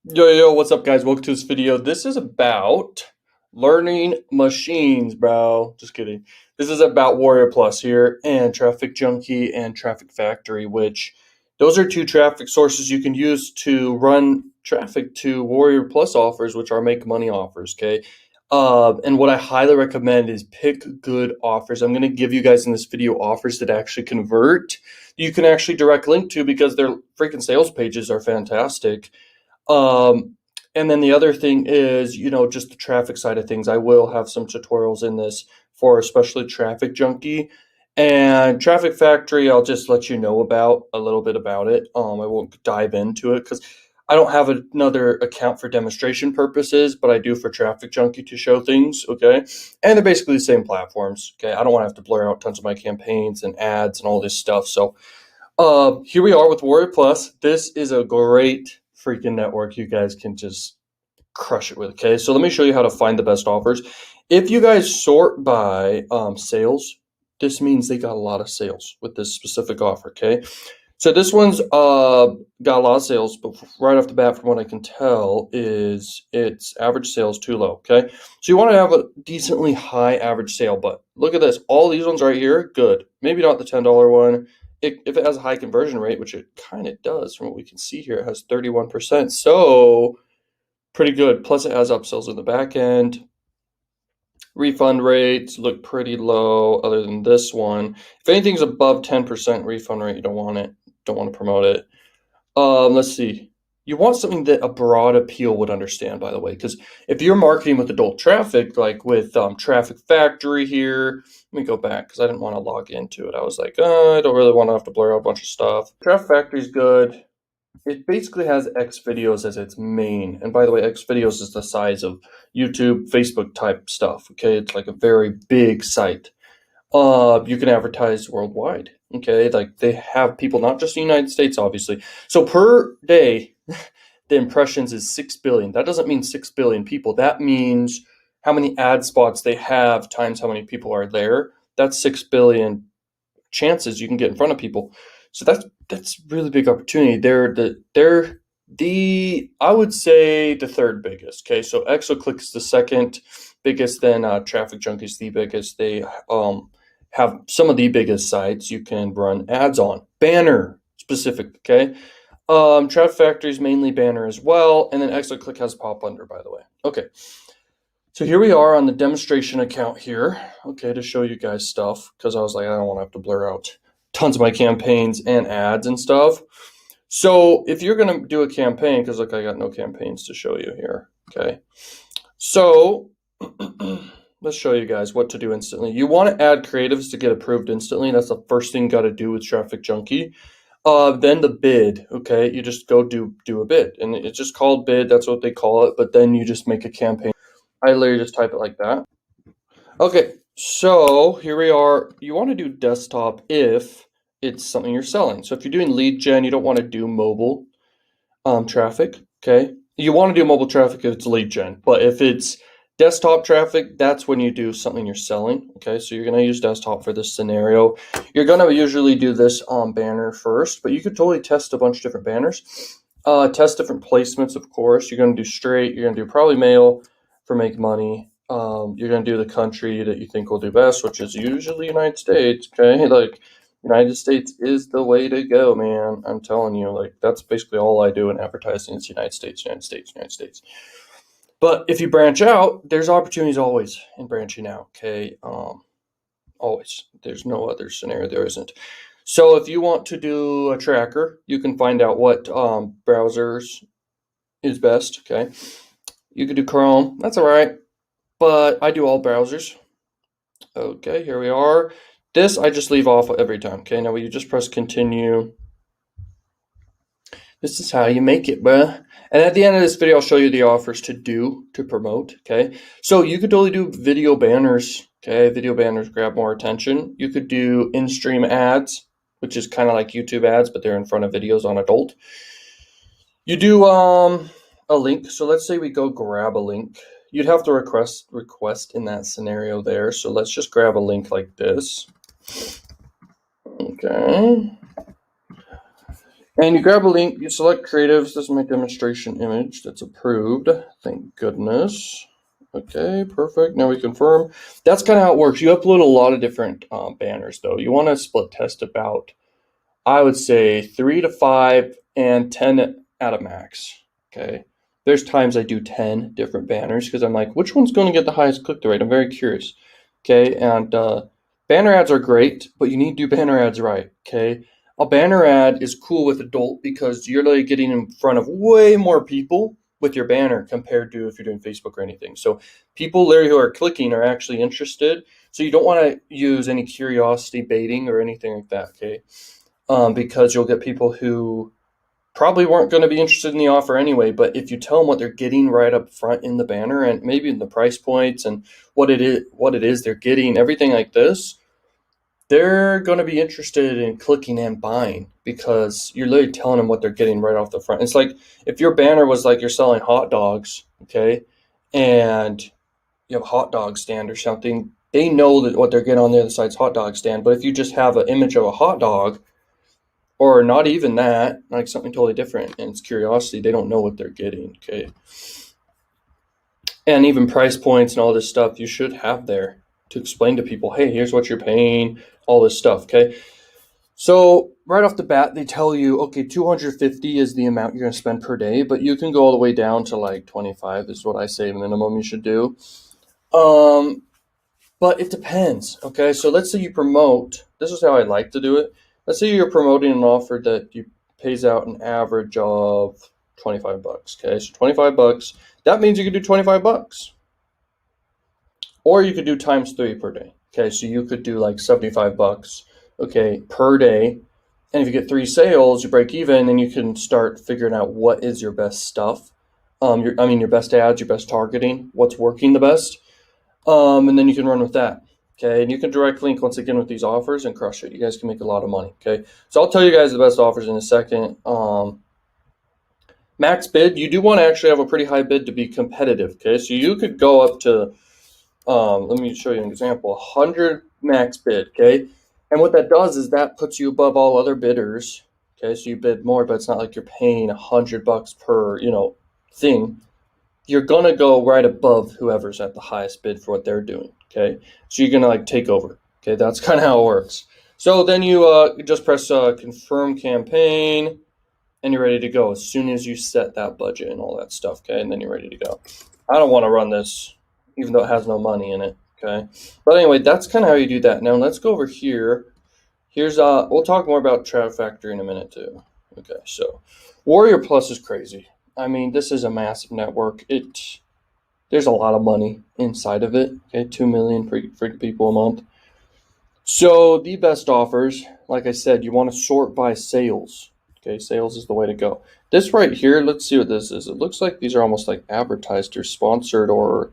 Yo, what's up, guys? Welcome to this video. This is about learning machines, bro. Just kidding. This is about WarriorPlus here and TrafficJunky and TrafficFactory, which those are two traffic sources you can use to run traffic to WarriorPlus offers, which are make money offers, okay? And what I highly recommend is pick good offers. I'm going to give you guys in this video offers that actually convert. You can actually direct link to because their freaking sales pages are fantastic. Um, and then the other thing is, just the traffic side of things. I will have some tutorials in this for especially TrafficJunky and TrafficFactory. I'll just let you know about a little bit about it. I won't dive into it because I don't have another account for demonstration purposes, but I do for TrafficJunky to show things. Okay, and they're basically the same platforms. Okay, I don't want to have to blur out tons of my campaigns and ads and all this stuff. So here we are with WarriorPlus. This is a great freaking network. You guys can just crush it with. Okay, so let me show you how to find the best offers. If you guys sort by sales, this means they got a lot of sales with this specific offer. Okay, so this one's got a lot of sales, but right off the bat, from what I can tell, is its average sales too low. Okay, so you want to have a decently high average sale, but look at this. All these ones right here, good. Maybe not the $10 one. If it has a high conversion rate, which it kind of does from what we can see here, it has 31%. So pretty good. Plus it has upsells in the back end. Refund rates look pretty low other than this one. If anything's above 10% refund rate, you don't want it. Don't want to promote it. Let's see. You want something that a broad appeal would understand, by the way, because if you're marketing with adult traffic, like with TrafficFactory here, let me go back because I didn't want to log into it. I was like, I don't really want to have to blur out a bunch of stuff. TrafficFactory is good. It basically has X videos as its main. And by the way, X videos is the size of YouTube, Facebook type stuff. Okay, it's like a very big site. You can advertise worldwide. Okay, like they have people not just in the United States, obviously. So per day, the impressions is 6 billion. That doesn't mean 6 billion people. That means how many ad spots they have times how many people are there. That's 6 billion chances you can get in front of people. So that's really big opportunity. They're I would say the third biggest. Okay, so ExoClick is the second biggest. Then TrafficJunky is the biggest. They have some of the biggest sites you can run ads on. Banner specific. Okay, TrafficFactory is mainly banner as well, and then ExoClick has pop under. By the way, okay. So here we are on the demonstration account here, okay, to show you guys stuff, because I was like, I don't want to have to blur out tons of my campaigns and ads and stuff. So if you're going to do a campaign, because look, I got no campaigns to show you here, okay. So let's show you guys what to do instantly. You want to add creatives to get approved instantly. That's the first thing you got to do with TrafficJunky. Then the bid, okay, you just go do a bid, and it's just called bid, that's what they call it, but then you just make a campaign. I literally just type it like that. Okay, so here we are. You want to do desktop if it's something you're selling. So if you're doing lead gen, you don't want to do mobile traffic, okay? You want to do mobile traffic if it's lead gen, but if it's desktop traffic, that's when you do something you're selling, okay? So you're going to use desktop for this scenario. You're going to usually do this on banner first, but you could totally test a bunch of different banners. Test different placements, of course. You're going to do straight. You're going to do probably mail for make money. You're going to do the country that you think will do best, which is usually United States, okay? Like, United States is the way to go, man. I'm telling you, like, that's basically all I do in advertising is United States, United States, United States. But if you branch out, there's opportunities always in branching out, okay? Always. There's no other scenario there isn't. So if you want to do a tracker, you can find out what browsers is best, okay? You could do Chrome, that's all right, but I do all browsers. Okay, here we are. This I just leave off every time, okay? Now you just press continue. This is how you make it, bruh. And at the end of this video, I'll show you the offers to promote, okay? So you could totally do video banners, okay? Video banners grab more attention. You could do in-stream ads, which is kind of like YouTube ads, but they're in front of videos on adult. You do a link. So let's say we go grab a link. You'd have to request in that scenario there. So let's just grab a link like this. Okay. And you grab a link, you select creatives. This is my demonstration image that's approved. Thank goodness. Okay, perfect. Now we confirm. That's kind of how it works. You upload a lot of different banners, though. You want to split test about, I would say, 3 to 5 and 10 at a max. Okay. There's times I do 10 different banners because I'm like, which one's going to get the highest click through rate? I'm very curious. Okay. And banner ads are great, but you need to do banner ads right. Okay. A banner ad is cool with adult because you're like getting in front of way more people with your banner compared to if you're doing Facebook or anything. So people there who are clicking are actually interested. So you don't want to use any curiosity baiting or anything like that. Okay. Because you'll get people who probably weren't going to be interested in the offer anyway. But if you tell them what they're getting right up front in the banner and maybe in the price points and what it is they're getting, everything like this, they're going to be interested in clicking and buying because you're literally telling them what they're getting right off the front. It's like if your banner was like you're selling hot dogs, okay, and you have a hot dog stand or something, they know that what they're getting on the other side's hot dog stand. But if you just have an image of a hot dog, or not even that, like something totally different, and it's curiosity, they don't know what they're getting, okay? And even price points and all this stuff you should have there to explain to people, hey, here's what you're paying, all this stuff, okay? So right off the bat, they tell you, okay, 250 is the amount you're going to spend per day, but you can go all the way down to like 25 is what I say minimum you should do. But it depends, okay? So let's say you promote, this is how I like to do it. Let's say you're promoting an offer that you pays out an average of 25 bucks, okay? So 25 bucks, that means you could do 25 bucks. Or you could do times 3 per day, okay? So you could do like 75 bucks, okay, per day. And if you get 3 sales, you break even, and you can start figuring out what is your best stuff. Your best ads, your best targeting, what's working the best. And then you can run with that. Okay, and you can direct link once again with these offers and crush it. You guys can make a lot of money. Okay, so I'll tell you guys the best offers in a second. Max bid, you do want to actually have a pretty high bid to be competitive. Okay, so you could go up to, let me show you an example, 100 max bid. Okay, and what that does is that puts you above all other bidders. Okay, so you bid more, but it's not like you're paying $100 per thing. You're gonna go right above whoever's at the highest bid for what they're doing. Okay, so you're gonna like take over. Okay, that's kind of how it works. So then you just press confirm campaign, and you're ready to go as soon as you set that budget and all that stuff. Okay, and then you're ready to go. I don't want to run this, even though it has no money in it. Okay, but anyway, that's kind of how you do that. Now let's go over here. Here's we'll talk more about TrafficFactory in a minute too. Okay, so WarriorPlus is crazy. I mean, this is a massive network. There's a lot of money inside of it. Okay, 2 million freaking people a month. So the best offers, like I said, you want to sort by sales. Okay, sales is the way to go. This right here, let's see what this is. It looks like these are almost like advertised or sponsored or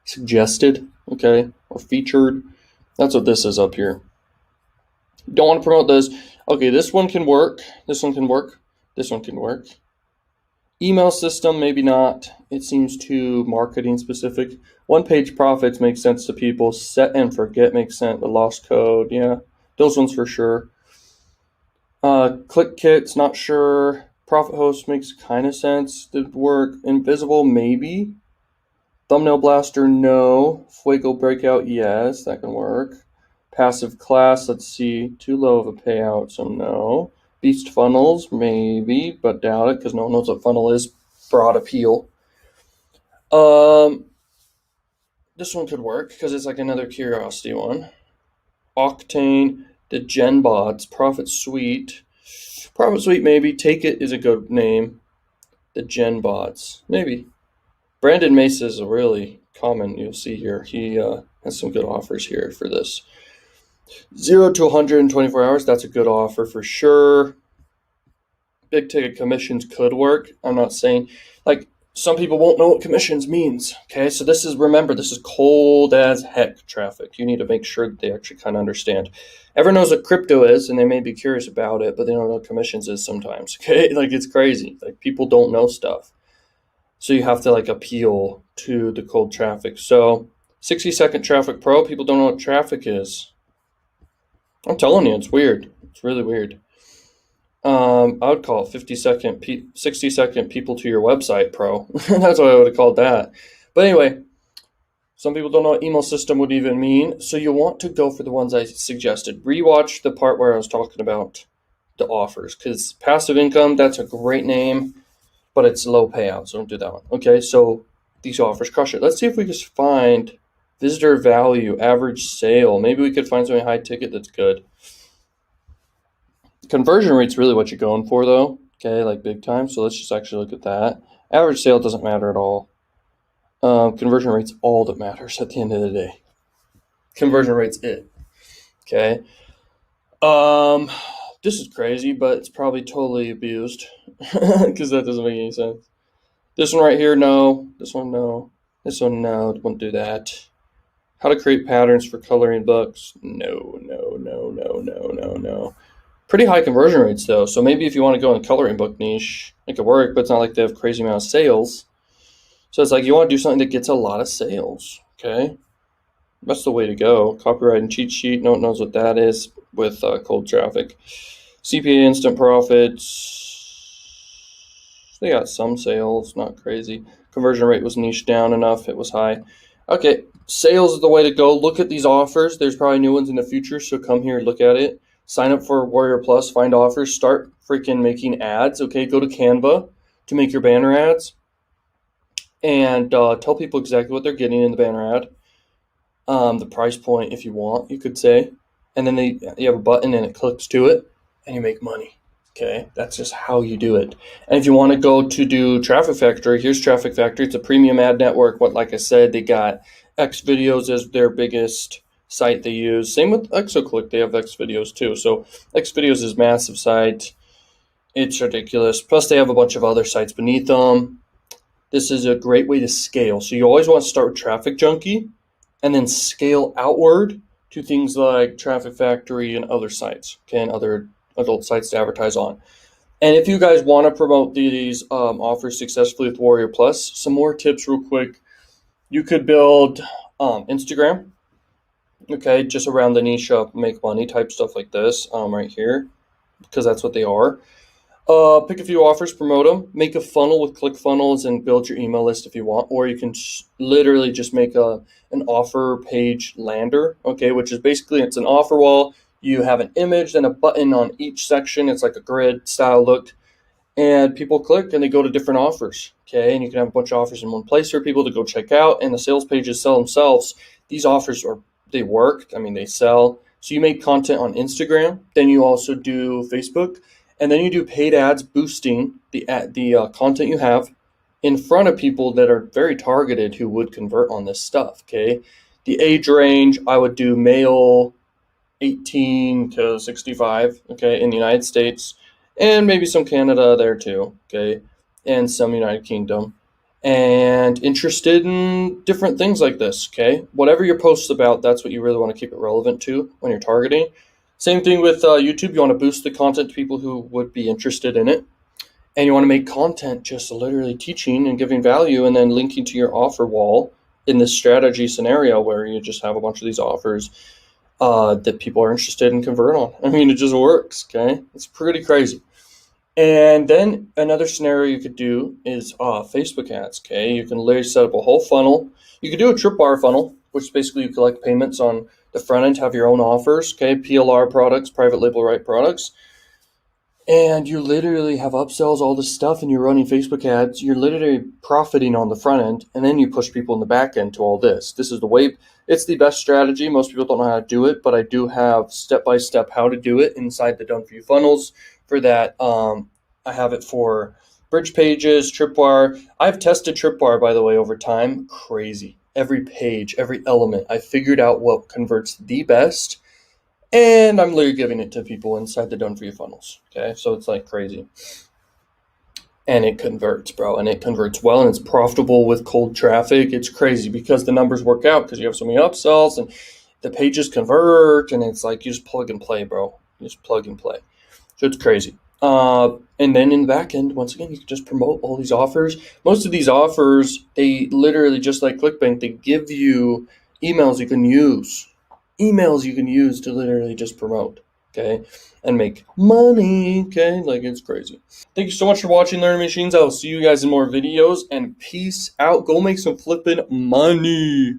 suggested, okay, or featured. That's what this is up here. Don't want to promote this. Okay, this one can work. This one can work. This one can work. Email system, maybe not. It seems too marketing specific. One-page profits make sense to people. Set and forget makes sense. The lost code, yeah, those ones for sure. Click kits, not sure. Profit host makes kind of sense to work. Invisible, maybe. Thumbnail blaster, no. Fuego breakout, yes, that can work. Passive class, let's see. Too low of a payout, so no. Beast funnels, maybe, but doubt it because no one knows what funnel is. Broad appeal. This one could work because it's like another curiosity one. Octane, the Gen bots, Profit Suite. Profit Suite, maybe. Take It is a good name. The Gen bots, maybe. Brandon Mesa is a really common, you'll see here. He has some good offers here for this. 0 to 100 in 24 hours, that's a good offer for sure. Big ticket commissions could work. I'm not saying, like, some people won't know what commissions means. Okay, so remember, this is cold as heck traffic. You need to make sure that they actually kind of understand. Everyone knows what crypto is, and they may be curious about it, but they don't know what commissions is sometimes. Okay, like it's crazy. Like people don't know stuff. So you have to like appeal to the cold traffic. So 60-second traffic pro, people don't know what traffic is. I'm telling you, it's weird. It's really weird. I would call it 50-second, 60-second people to your website pro. That's what I would have called that. But anyway, some people don't know what email system would even mean, so you want to go for the ones I suggested. Rewatch the part where I was talking about the offers, because passive income, that's a great name, but it's low payout, so don't do that one. Okay, so these offers crush it. Let's see if we just find visitor value, average sale. Maybe we could find something high ticket that's good. Conversion rate's really what you're going for, though. Okay, like big time. So let's just actually look at that. Average sale doesn't matter at all. Conversion rate's all that matters at the end of the day. Conversion rate's it. Okay. This is crazy, but it's probably totally abused because that doesn't make any sense. This one right here, no. This one, no. This one, no. Won't do that. How to create patterns for coloring books? No, no, no, no, no, no, no. Pretty high conversion rates though, so maybe if you want to go in the coloring book niche, it could work, but it's not like they have crazy amount of sales. So it's like you want to do something that gets a lot of sales, okay? That's the way to go. Copyright and cheat sheet, no one knows what that is with cold traffic. CPA instant profits, they got some sales, not crazy. Conversion rate was niche down enough, it was high. Okay, sales is the way to go. Look at these offers. There's probably new ones in the future, so come here and look at it. Sign up for WarriorPlus, find offers, start freaking making ads, okay? Go to Canva to make your banner ads and tell people exactly what they're getting in the banner ad. The price point, if you want, you could say. And then you have a button and it clicks to it and you make money, okay? That's just how you do it. And if you want to go to do TrafficFactory, here's TrafficFactory. It's a premium ad network. Like I said, they got X videos as their biggest site they use. Same with ExoClick, they have X videos too. So X videos is massive site. It's ridiculous. Plus they have a bunch of other sites beneath them. This is a great way to scale. So you always want to start with TrafficJunky and then scale outward to things like TrafficFactory and other sites, okay, and other adult sites to advertise on. And if you guys want to promote these offers successfully with WarriorPlus, some more tips real quick. You could build Instagram, okay, just around the niche of make money type stuff like this right here, because that's what they are. Pick a few offers, promote them, make a funnel with ClickFunnels and build your email list if you want, or you can literally just make an offer page lander, okay, which is basically, it's an offer wall. You have an image and a button on each section. It's like a grid style look, and people click and they go to different offers, okay, and you can have a bunch of offers in one place for people to go check out, and the sales pages sell themselves. These offers they work, I mean, they sell. So you make content on Instagram, then you also do Facebook, and then you do paid ads boosting the content you have in front of people that are very targeted who would convert on this stuff, okay? The age range, I would do male 18 to 65, okay, in the United States, and maybe some Canada there too, okay, and some United Kingdom, and interested in different things like this, okay? Whatever your post's about, that's what you really want to keep it relevant to when you're targeting. Same thing with YouTube. You want to boost the content to people who would be interested in it. And you want to make content just literally teaching and giving value and then linking to your offer wall in this strategy scenario where you just have a bunch of these offers that people are interested in convert on. I mean, it just works, okay? It's pretty crazy. And then another scenario you could do is Facebook ads, okay? You can literally set up a whole funnel. You could do a tripwire funnel, which basically you collect payments on the front end, have your own offers, okay? PLR products, private label right products. And you literally have upsells, all this stuff, and you're running Facebook ads. You're literally profiting on the front end, and then you push people in the back end to all this. This is the way, it's the best strategy. Most people don't know how to do it, but I do have step-by-step how to do it inside the Done For You funnels. For that, I have it for bridge pages, Tripwire. I've tested Tripwire, by the way, over time. Crazy. Every page, every element, I figured out what converts the best, and I'm literally giving it to people inside the Done For You funnels, okay? So it's like crazy. And it converts, bro, and it converts well, and it's profitable with cold traffic. It's crazy because the numbers work out because you have so many upsells, and the pages convert, and it's like you just plug and play, bro. You just plug and play. So it's crazy. And then in the back end, once again, you can just promote all these offers. Most of these offers, they literally, just like ClickBank, they give you emails you can use. Emails you can use to literally just promote, okay, and make money, okay? Like, it's crazy. Thank you so much for watching Learning Machines. I will see you guys in more videos, and peace out. Go make some flipping money.